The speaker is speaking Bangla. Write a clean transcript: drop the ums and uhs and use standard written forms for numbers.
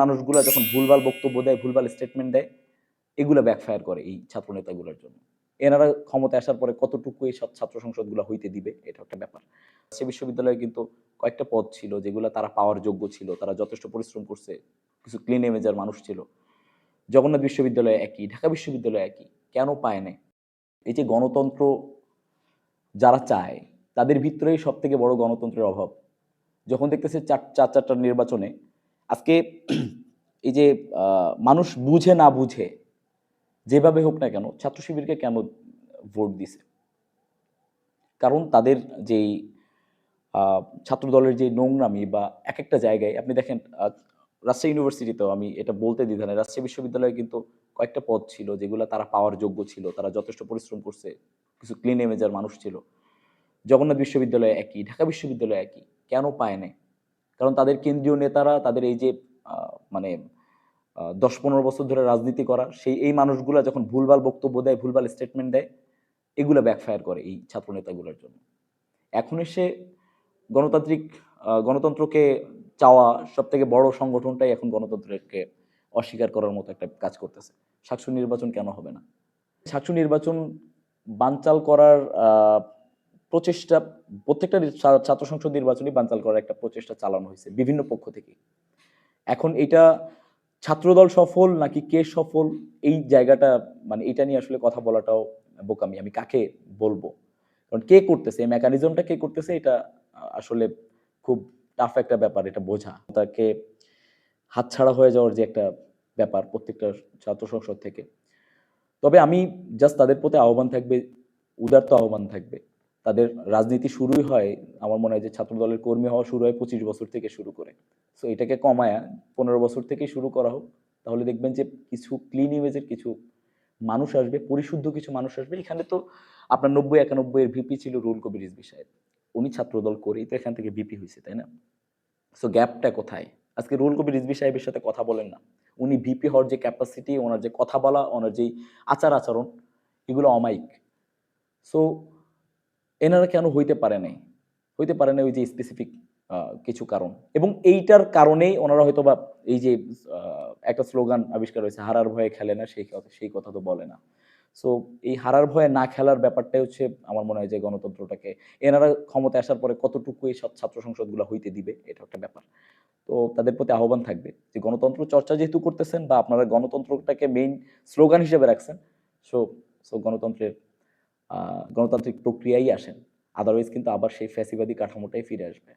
মানুষগুলা যখন ভুলভাল বক্তব্য দেয়, ভুলভাল স্টেটমেন্ট দেয়, এগুলা ব্যাকফায়ার করে এই ছাত্র নেতাগুলোর জন্য। এনারা ক্ষমতায় আসার পরে কতটুকু এই ছাত্র সংসদগুলো হইতে দিবে, এটা একটা ব্যাপার। সে বিশ্ববিদ্যালয়ে কিন্তু কয়েকটা পদ ছিল যেগুলো তারা পাওয়ার যোগ্য ছিল, তারা যথেষ্ট পরিশ্রম করছে, কিছু ক্লিন ইমেজের মানুষ ছিল। জগন্নাথ বিশ্ববিদ্যালয়ে একই, ঢাকা বিশ্ববিদ্যালয়ে একই। কেন পায় নাই? এই যে গণতন্ত্র যারা চায়, তাদের ভিতরেই সবথেকে বড় গণতন্ত্রের অভাব। যখন দেখতেছে চারটা নির্বাচনে আজকে এই যে মানুষ বুঝে না বুঝে যেভাবে হোক না কেন ছাত্র শিবিরকে কেন ভোট দিছে, কারণ তাদের যেই ছাত্র দলের যে নোংরামি বা এক একটা জায়গায় আপনি দেখেন, রাজশাহী ইউনিভার্সিটিতেও আমি এটা বলতে দ্বিধা নেই, রাজশাহী বিশ্ববিদ্যালয়ে কিন্তু কয়েকটা পদ ছিল যেগুলো তারা পাওয়ার যোগ্য ছিল, তারা যথেষ্ট পরিশ্রম করছে, কিছু ক্লিন ইমেজের মানুষ ছিল। জগন্নাথ বিশ্ববিদ্যালয়ে একই, ঢাকা বিশ্ববিদ্যালয়ে একই। কেন পায় নাই? কারণ তাদের কেন্দ্রীয় নেতারা, তাদের এই যে মানে 10-15 বছর ধরে রাজনীতি করা এই মানুষগুলা যখন ভুলভাল বক্তব্য দেয়, ভুলভাল স্টেটমেন্ট দেয়, এগুলা ব্যাকফায়ার করে এই ছাত্র নেতাগুলোর জন্য। এখন এসে গণতান্ত্রিক গণতন্ত্রকে চাওয়া সবথেকে বড় সংগঠনটাই এখন গণতন্ত্রকে অস্বীকার করার মতো একটা কাজ করতেছে। সাকসু নির্বাচন কেন হবে না? সাকসু নির্বাচন বানচাল করার প্রচেষ্টা প্রত্যেকটা ছাত্র সংসদ নির্বাচনই বানচাল করার একটা প্রচেষ্টা চালানো হয়েছে বিভিন্ন পক্ষ থেকে। এখন এটা ছাত্রদল সফল নাকি কে সফল, এই জায়গাটা মানে এটা নিয়ে আসলে কথা বলাটাও বোকামি। আমি কাকে বলবো? কারণ কে করতেছে, এই মেকানিজমটা কে করতেছে, এটা আসলে খুব টাফ একটা ব্যাপার এটা বোঝা। তাকে হাতছাড়া হয়ে যাওয়ার যে একটা ব্যাপার প্রত্যেকটা ছাত্র সংসদ থেকে। তবে আমি জাস্ট তাদের প্রতি আহ্বান থাকবে, উদারত আহ্বান থাকবে। তাদের রাজনীতি শুরুই হয়, আমার মনে হয় যে ছাত্রদলের কর্মী হওয়া শুরু হয় 25 বছর থেকে শুরু করে। সো এটাকে কমায়া 15 বছর থেকেই শুরু করা হোক। তাহলে দেখবেন যে কিছু ক্লিন ইমেজের কিছু মানুষ আসবে, পরিশুদ্ধ কিছু মানুষ আসবে। এখানে তো আপনার 90-91 এর ভিপি ছিল রুহুল কবির রিজভী সাহেব। উনি ছাত্রদল করেই তো এখান থেকে ভিপি হয়েছে, তাই না? সো গ্যাপটা কোথায়? আজকে রুহুল কবির রিজভী সাহেবের সাথে কথা বলেন না। উনি ভিপি হওয়ার যে ক্যাপাসিটি, ওনার যে কথা বলা, ওনার যেই আচার-আচরণ, এগুলো অমায়িক। সো এনারা কেন হইতে পারে নাই? হইতে পারে নাই ওই যে স্পেসিফিক কিছু কারণ। এবং এইটার কারণেই ওনারা হয়তোবা এই যে একটা স্লোগান আবিষ্কার হয়েছে, "হারার ভয়ে খেলে না, সেই কথা তো বলে না।" সো এই হারার ভয়ে না খেলার ব্যাপারটাই হচ্ছে আমার মনে হয় যে গণতন্ত্রটাকে এনারা ক্ষমতায় আসার পরে কতটুকু এই ছাত্র সংসদগুলো হইতে দিবে, এটা একটা ব্যাপার। তো তাদের প্রতি আহ্বান থাকবে যে গণতন্ত্র চর্চা যেহেতু করতেছেন বা আপনারা গণতন্ত্রটাকে মেইন স্লোগান হিসেবে রাখছেন, সো সো গণতান্ত্রিক প্রক্রিয়ায় আসেন। আদারওয়াইজ কিন্তু আবার সেই ফ্যাসিবাদী কাঠামোটাই ফিরে আসবে।